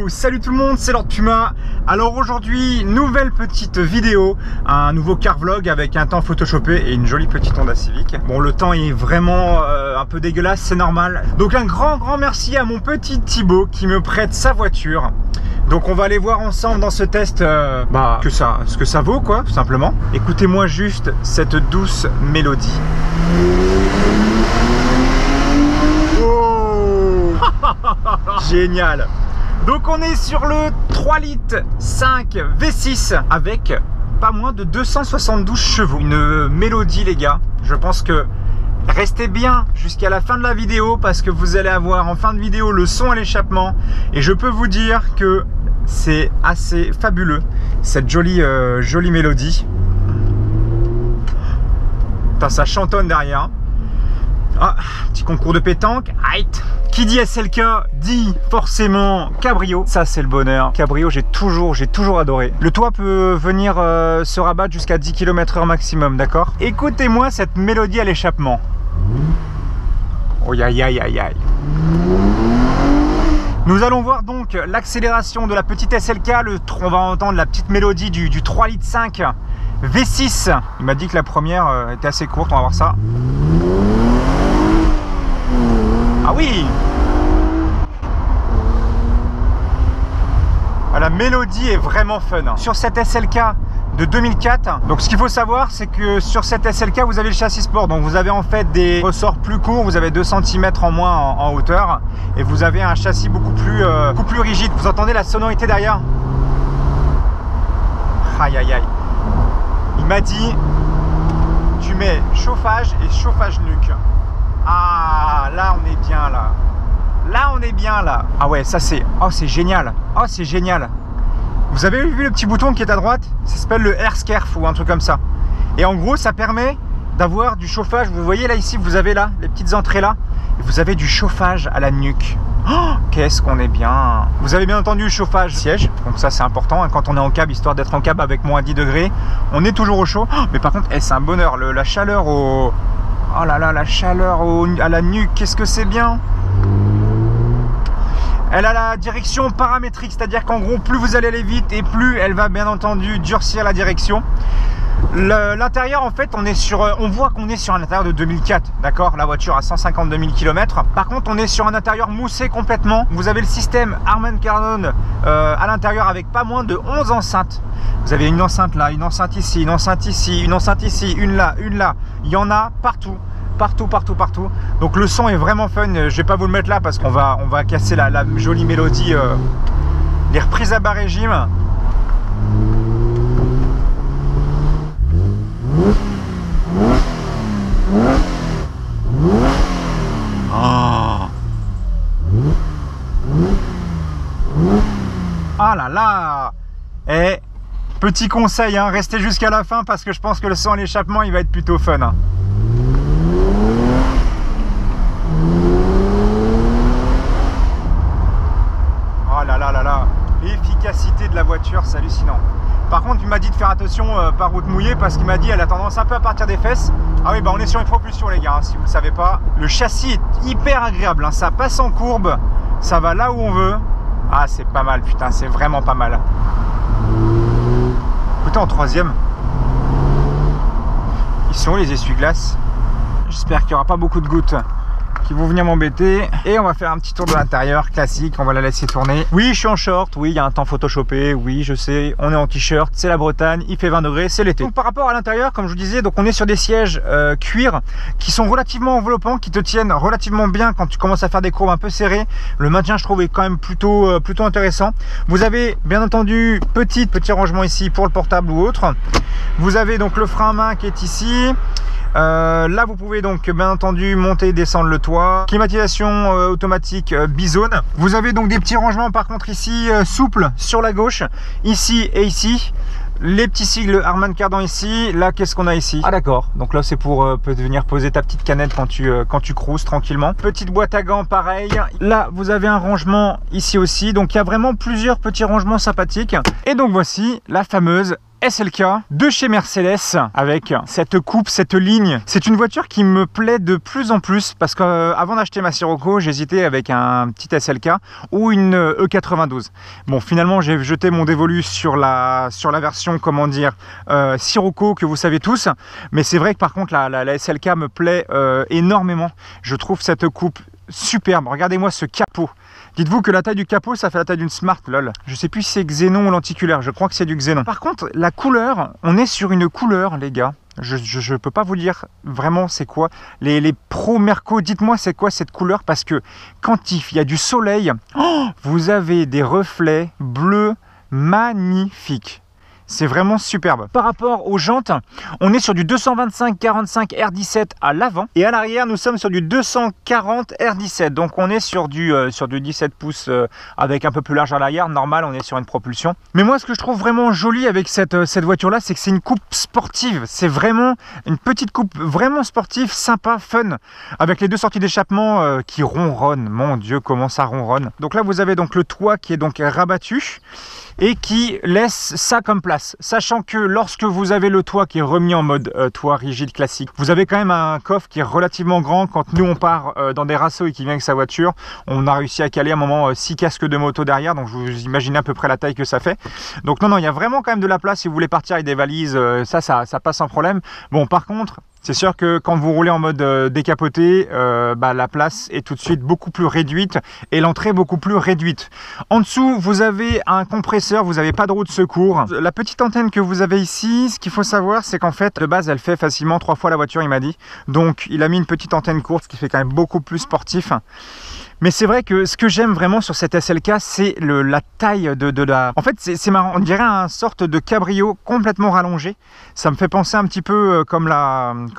Salut tout le monde, c'est Lord Puma. Alors aujourd'hui, nouvelle petite vidéo, un nouveau car vlog avec un temps photoshopé et une jolie petite Honda Civic. Bon, le temps est vraiment un peu dégueulasse, c'est normal. Donc un grand merci à mon petit Thibaut qui me prête sa voiture. Donc on va aller voir ensemble dans ce test ce que ça vaut quoi, tout simplement. Écoutez-moi juste cette douce mélodie. Génial. Donc on est sur le 3 litres 5 V6 avec pas moins de 272 chevaux. Une mélodie les gars. Je pense que restez bien jusqu'à la fin de la vidéo parce que vous allez avoir en fin de vidéo le son à l'échappement. Et je peux vous dire que c'est assez fabuleux cette jolie mélodie. Putain, ça chantonne derrière. Ah, petit concours de pétanque. Aïe. Qui dit SLK dit forcément cabrio. Ça c'est le bonheur. Cabrio, j'ai toujours adoré. Le toit peut venir se rabattre jusqu'à 10 km/h maximum, d'accord? Écoutez-moi cette mélodie à l'échappement. Oh aïe. Nous allons voir donc l'accélération de la petite SLK. On va entendre la petite mélodie du 3 litres 5 V6. Il m'a dit que la première était assez courte, on va voir ça. Ah oui! La mélodie est vraiment fun. Sur cette SLK de 2004, donc ce qu'il faut savoir, c'est que sur cette SLK, vous avez le châssis sport. Donc vous avez en fait des ressorts plus courts, vous avez 2 cm en moins en hauteur. Et vous avez un châssis beaucoup plus rigide. Vous entendez la sonorité derrière? Aïe. Il m'a dit, tu mets chauffage et chauffage nuque. Ah, là on est bien là. Là on est bien là. Ah ouais, ça c'est... Oh c'est génial. Oh c'est génial. Vous avez vu le petit bouton qui est à droite? Ça s'appelle le Air Scarf ou un truc comme ça. Et en gros ça permet d'avoir du chauffage. Vous voyez là ici, vous avez là les petites entrées là. Et vous avez du chauffage à la nuque. Oh, qu'est-ce qu'on est bien. Vous avez bien entendu le chauffage siège. Donc ça c'est important hein, quand on est en cab, histoire d'être en cab avec moins 10 degrés. On est toujours au chaud. Oh, mais par contre c'est un bonheur. La chaleur au... Oh là là, la chaleur à la nuque, qu'est-ce que c'est bien. Elle a la direction paramétrique, c'est-à-dire qu'en gros, plus vous allez aller vite et plus elle va bien entendu durcir la direction. L'intérieur, en fait, on voit qu'on est sur un intérieur de 2004, d'accord? La voiture a 152 000 km. Par contre, on est sur un intérieur moussé complètement. Vous avez le système Harman Kardon à l'intérieur avec pas moins de 11 enceintes. Vous avez une enceinte là, une enceinte ici, une enceinte ici, une enceinte ici, une là, une là. Il y en a partout. Partout. Donc le son est vraiment fun. Je vais pas vous le mettre là parce qu'on va casser la jolie mélodie. Les reprises à bas régime. Ah là là. Et petit conseil, hein, restez jusqu'à la fin parce que je pense que le son à l'échappement il va être plutôt fun. Hein. Oh là là. L'efficacité de la voiture, c'est hallucinant. Par contre, il m'a dit de faire attention par route mouillée parce qu'il m'a dit elle a tendance un peu à partir des fesses. Ah oui, on est sur une propulsion les gars, hein, si vous ne le savez pas. Le châssis est hyper agréable, hein, ça passe en courbe, ça va là où on veut. Ah, c'est pas mal, putain, c'est vraiment pas mal. Écoutez, en troisième. Ils sont où les essuie-glaces? J'espère qu'il n'y aura pas beaucoup de gouttes qui vont venir m'embêter. Et on va faire un petit tour de l'intérieur classique, on va la laisser tourner. Oui, je suis en short, oui, il y a un temps photoshopé, oui, je sais, on est en t-shirt, c'est la Bretagne, il fait 20 degrés, c'est l'été. Donc par rapport à l'intérieur, comme je vous disais, donc on est sur des sièges cuir qui sont relativement enveloppants, qui te tiennent relativement bien quand tu commences à faire des courbes un peu serrées. Le maintien, je trouve, est quand même plutôt intéressant. Vous avez bien entendu petit rangement ici pour le portable ou autre. Vous avez donc le frein à main qui est ici. Là vous pouvez donc bien entendu monter et descendre le toit. Climatisation automatique bizone. Vous avez donc des petits rangements par contre ici souples sur la gauche, ici et ici. Les petits sigles Harman Kardon ici. Là qu'est-ce qu'on a ici? Ah d'accord, donc là c'est pour venir poser ta petite canette quand tu cruises tranquillement. Petite boîte à gants pareil. Là vous avez un rangement ici aussi. Donc il y a vraiment plusieurs petits rangements sympathiques. Et donc voici la fameuse SLK de chez Mercedes avec cette coupe, cette ligne. C'est une voiture qui me plaît de plus en plus parce qu'avant d'acheter ma Sirocco, j'hésitais avec un petit SLK ou une E92. Bon, finalement, j'ai jeté mon dévolu sur la version, comment dire, Sirocco que vous savez tous. Mais c'est vrai que par contre, la SLK me plaît énormément. Je trouve cette coupe superbe. Regardez-moi ce capot. Dites-vous que la taille du capot, ça fait la taille d'une Smart, lol. Je sais plus si c'est Xénon ou lenticulaire, je crois que c'est du Xénon. Par contre, la couleur, on est sur une couleur, les gars. Je peux pas vous dire vraiment c'est quoi. Les Pro Merco, dites-moi c'est quoi cette couleur, parce que quand il y a du soleil, oh, vous avez des reflets bleus magnifiques. C'est vraiment superbe. Par rapport aux jantes, on est sur du 225/45 R17 à l'avant. Et à l'arrière, nous sommes sur du 240 R17. Donc on est sur du 17 pouces avec un peu plus large à l'arrière. Normal, on est sur une propulsion. Mais moi, ce que je trouve vraiment joli avec cette voiture-là, c'est que c'est une coupe sportive. C'est vraiment une petite coupe vraiment sportive, sympa, fun. Avec les deux sorties d'échappement qui ronronnent. Mon Dieu, comment ça ronronne. Donc là, vous avez donc le toit qui est donc rabattu et qui laisse ça comme place. Sachant que lorsque vous avez le toit qui est remis en mode toit rigide classique, vous avez quand même un coffre qui est relativement grand. Quand nous on part dans des rassos et qui vient avec sa voiture, on a réussi à caler à un moment 6 casques de moto derrière, donc vous imaginez à peu près la taille que ça fait. Donc non, il y a vraiment quand même de la place si vous voulez partir avec des valises, ça passe sans problème. Bon, par contre, c'est sûr que quand vous roulez en mode décapoté, la place est tout de suite beaucoup plus réduite et l'entrée beaucoup plus réduite. En dessous, vous avez un compresseur, vous n'avez pas de roue de secours. La petite antenne que vous avez ici, ce qu'il faut savoir, c'est qu'en fait, de base, elle fait facilement 3 fois la voiture, il m'a dit. Donc, il a mis une petite antenne courte, ce qui fait quand même beaucoup plus sportif. Mais c'est vrai que ce que j'aime vraiment sur cette SLK, c'est la taille de la... En fait, c'est marrant, on dirait une sorte de cabrio complètement rallongé. Ça me fait penser un petit peu comme la MG,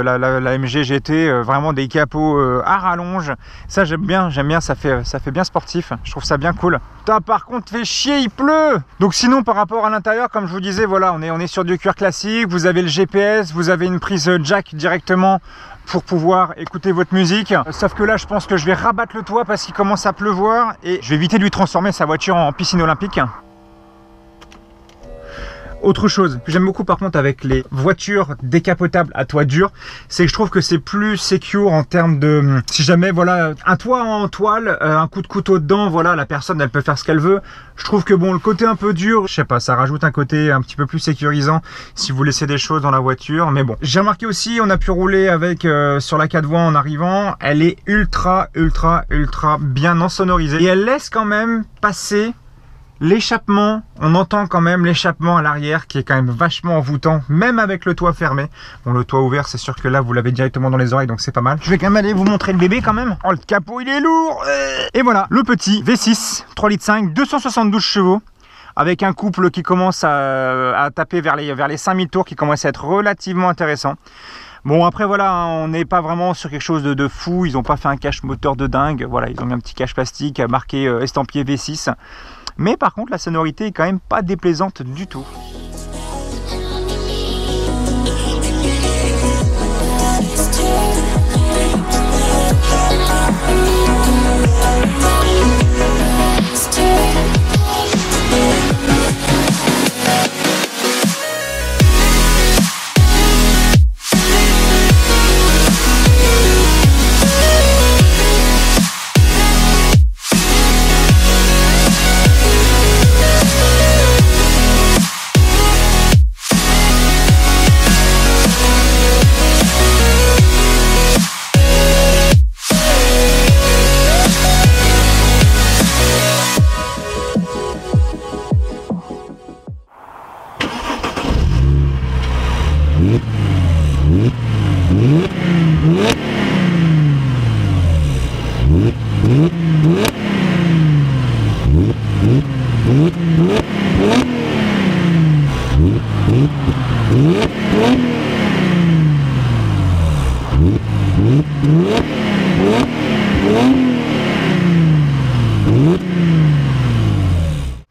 la MG GT, vraiment des capots à rallonge. Ça, j'aime bien, ça fait bien sportif. Je trouve ça bien cool. Putain, par contre, fait chier, il pleut. Donc sinon, par rapport à l'intérieur, comme je vous disais, voilà, on est sur du cuir classique. Vous avez le GPS, vous avez une prise jack directement pour pouvoir écouter votre musique. Sauf que là, je pense que je vais rabattre le toit parce qu'il commence à pleuvoir et je vais éviter de lui transformer sa voiture en piscine olympique. Autre chose que j'aime beaucoup par contre avec les voitures décapotables à toit dur, c'est que je trouve que c'est plus secure en termes de... Si jamais, voilà, un toit en toile, un coup de couteau dedans, voilà, la personne, elle peut faire ce qu'elle veut. Je trouve que bon, le côté un peu dur, je sais pas, ça rajoute un côté un petit peu plus sécurisant si vous laissez des choses dans la voiture. Mais bon, j'ai remarqué aussi, on a pu rouler avec sur la 4 voies en arrivant. Elle est ultra bien ensonorisée. Et elle laisse quand même passer l'échappement. On entend quand même l'échappement à l'arrière qui est quand même vachement envoûtant, même avec le toit fermé. Bon, le toit ouvert, c'est sûr que là, vous l'avez directement dans les oreilles, donc c'est pas mal. Je vais quand même aller vous montrer le bébé quand même. Oh, le capot, il est lourd. Et voilà, le petit V6, 3,5 litres, 272 chevaux. Avec un couple qui commence à taper vers les 5000 tours, qui commence à être relativement intéressant. Bon, après voilà, hein, on n'est pas vraiment sur quelque chose de fou. Ils n'ont pas fait un cache moteur de dingue. Voilà, ils ont mis un petit cache plastique marqué estampillé V6. Mais par contre, la sonorité est quand même pas déplaisante du tout.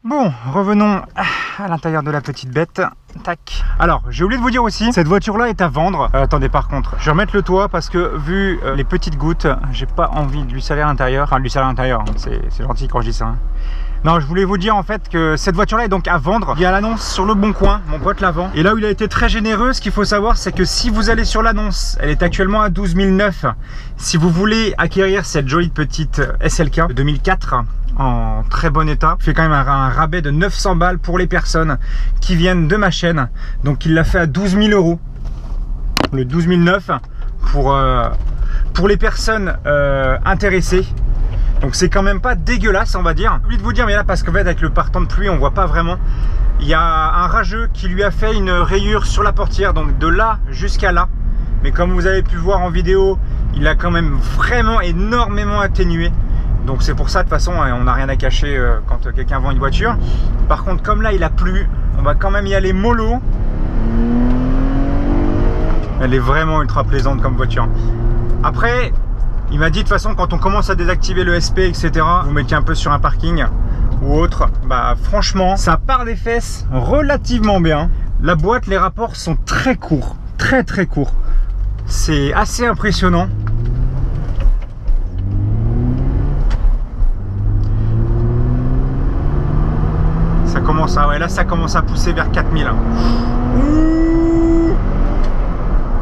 Bon, revenons à l'intérieur de la petite bête. Tac. Alors, j'ai oublié de vous dire aussi, cette voiture-là est à vendre. Attendez, par contre, je vais remettre le toit parce que vu les petites gouttes, j'ai pas envie de lui saler à l'intérieur. Enfin, de lui saler à l'intérieur, c'est gentil quand je dis ça. Hein. Non, je voulais vous dire en fait que cette voiture là est donc à vendre. Il y a l'annonce sur Le Bon Coin, mon pote la vend. Et là où il a été très généreux, ce qu'il faut savoir c'est que si vous allez sur l'annonce, elle est actuellement à 12 900. Si vous voulez acquérir cette jolie petite SLK de 2004 en très bon état, il fait quand même un rabais de 900 balles pour les personnes qui viennent de ma chaîne. Donc il l'a fait à 12 000 euros, le 12 900 pour les personnes intéressées. Donc c'est quand même pas dégueulasse, on va dire. J'ai oublié de vous dire, mais là parce qu'en fait avec le partant de pluie on voit pas vraiment. Il y a un rageux qui lui a fait une rayure sur la portière, donc de là jusqu'à là. Mais comme vous avez pu voir en vidéo, il a quand même vraiment énormément atténué. Donc c'est pour ça, de toute façon on n'a rien à cacher quand quelqu'un vend une voiture. Par contre comme là il a plu, on va quand même y aller mollo. Elle est vraiment ultra plaisante comme voiture. Après, il m'a dit de toute façon quand on commence à désactiver le SP etc, vous mettez un peu sur un parking ou autre, bah franchement ça part des fesses relativement bien. La boîte, les rapports sont très courts, très courts. C'est assez impressionnant. Ça commence à, ouais, là ça commence à pousser vers 4000.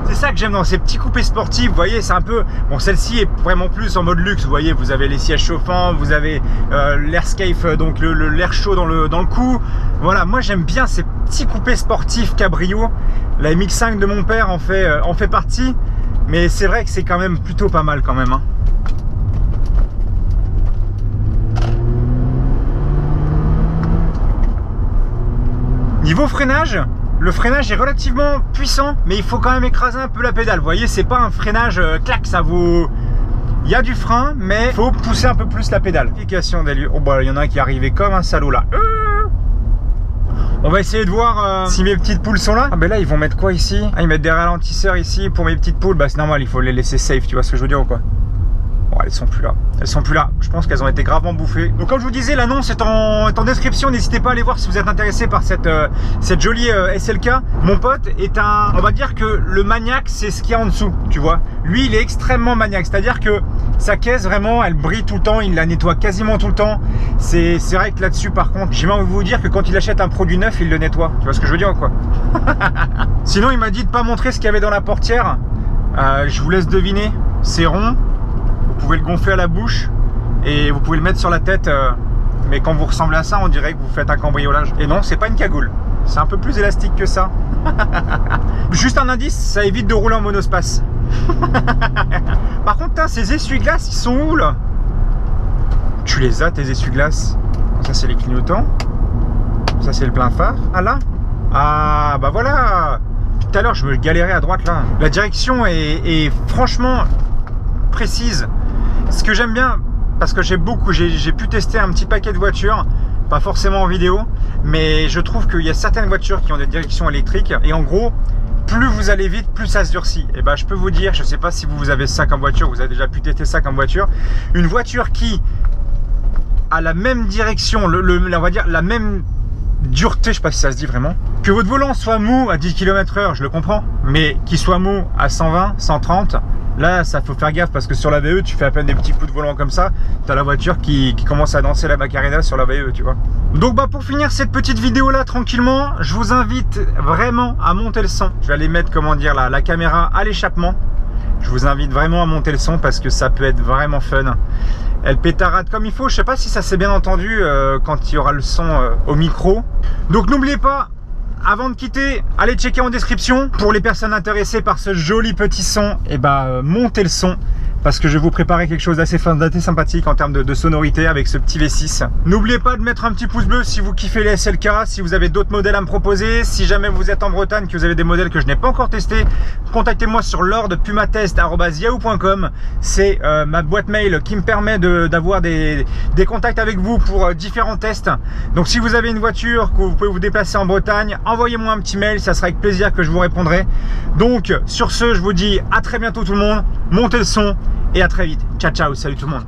C'est ça que j'aime dans ces petits coupés sportifs, vous voyez, c'est un peu... Bon, celle-ci est vraiment plus en mode luxe, vous voyez, vous avez les sièges chauffants, vous avez l'airscape, donc l'air chaud dans le cou. Voilà, moi j'aime bien ces petits coupés sportifs cabrio. La MX-5 de mon père en fait partie, mais c'est vrai que c'est quand même plutôt pas mal quand même, hein. Niveau freinage, le freinage est relativement puissant, mais il faut quand même écraser un peu la pédale. Vous voyez, c'est pas un freinage clac, ça vous... Il y a du frein, mais il faut pousser un peu plus la pédale. Application d'allure. Oh bah, il y en a un qui est arrivé comme un salaud là. On va essayer de voir si mes petites poules sont là. Ah ben là, ils vont mettre quoi ici? Ah, ils mettent des ralentisseurs ici pour mes petites poules. Bah c'est normal, il faut les laisser safe, tu vois ce que je veux dire ou quoi? Bon, elles sont plus là. Elles sont plus là. Je pense qu'elles ont été gravement bouffées. Donc comme je vous disais, l'annonce est en description. N'hésitez pas à aller voir si vous êtes intéressé par cette jolie SLK. Mon pote est un... On va dire que le maniaque, c'est ce qu'il y a en dessous, tu vois. Lui, il est extrêmement maniaque. C'est-à-dire que sa caisse, vraiment, elle brille tout le temps. Il la nettoie quasiment tout le temps. C'est vrai que là-dessus, par contre, j'ai envie de vous dire que quand il achète un produit neuf, il le nettoie. Tu vois ce que je veux dire ou quoi? Sinon, il m'a dit de pas montrer ce qu'il y avait dans la portière. Je vous laisse deviner. C'est rond. Vous pouvez le gonfler à la bouche et vous pouvez le mettre sur la tête, mais quand vous ressemblez à ça, on dirait que vous faites un cambriolage. Et non, c'est pas une cagoule, c'est un peu plus élastique que ça. Juste un indice, ça évite de rouler en monospace. Par contre, ces essuie-glaces, ils sont où là? Tu les as, tes essuie-glaces? Ça c'est les clignotants, ça c'est le plein phare. Ah là? Ah bah voilà. Tout à l'heure je me galérais à droite là. La direction est franchement précise. Ce que j'aime bien, parce que j'ai pu tester un petit paquet de voitures, pas forcément en vidéo, mais je trouve qu'il y a certaines voitures qui ont des directions électriques et en gros plus vous allez vite, plus ça se durcit. Et bah je peux vous dire, je sais pas si vous avez ça comme voiture, vous avez déjà pu tester ça comme voiture, une voiture qui a la même direction, on va dire la même dureté, je sais pas si ça se dit vraiment, que votre volant soit mou à 10 km/h, je le comprends, mais qu'il soit mou à 120, 130, là ça faut faire gaffe parce que sur la VE tu fais à peine des petits coups de volant comme ça, tu as la voiture qui commence à danser la Macarena sur la VE, tu vois. Donc bah pour finir cette petite vidéo là tranquillement, je vous invite vraiment à monter le son. Je vais aller mettre, comment dire, la caméra à l'échappement. Je vous invite vraiment à monter le son parce que ça peut être vraiment fun. Elle pétarade comme il faut. Je sais pas si ça s'est bien entendu quand il y aura le son au micro. Donc n'oubliez pas, avant de quitter, allez checker en description. Pour les personnes intéressées par ce joli petit son, et bah montez le son. Parce que je vais vous préparer quelque chose d'assez sympathique en termes de sonorité avec ce petit V6. N'oubliez pas de mettre un petit pouce bleu si vous kiffez les SLK, si vous avez d'autres modèles à me proposer. Si jamais vous êtes en Bretagne, que vous avez des modèles que je n'ai pas encore testés, contactez-moi sur lord.pumatest@yahoo.com. C'est ma boîte mail qui me permet d'avoir des contacts avec vous pour différents tests. Donc si vous avez une voiture, que vous pouvez vous déplacer en Bretagne, envoyez-moi un petit mail, ça sera avec plaisir que je vous répondrai. Donc sur ce, je vous dis à très bientôt tout le monde, montez le son. Et à très vite. Ciao, ciao. Salut tout le monde.